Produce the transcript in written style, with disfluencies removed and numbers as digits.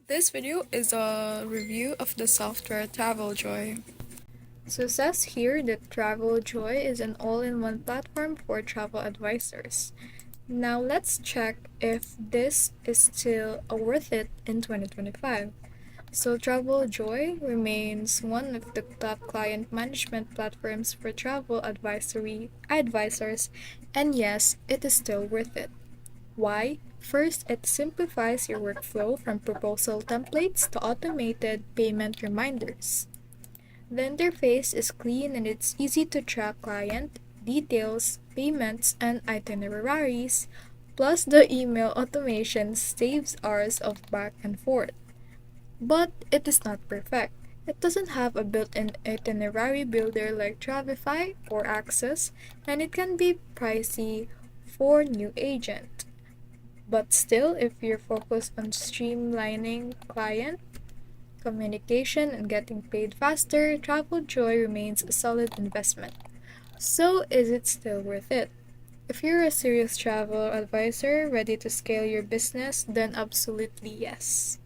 This video is a review of the software TravelJoy. So it says here that TravelJoy is an all-in-one platform for travel advisors. Now let's check if this is still worth it in 2025. So TravelJoy remains one of the top client management platforms for travel advisory advisors, and yes, it is still worth it. Why? First, it simplifies your workflow from proposal templates to automated payment reminders. The interface is clean and it's easy to track client details, payments, and itineraries. Plus, the email automation saves hours of back and forth. But it is not perfect. It doesn't have a built-in itinerary builder like Travify or Access, and it can be pricey for new agent. But still, if you're focused on streamlining client communication and getting paid faster, TravelJoy remains a solid investment. So, is it still worth it? If you're a serious travel advisor ready to scale your business, then absolutely yes.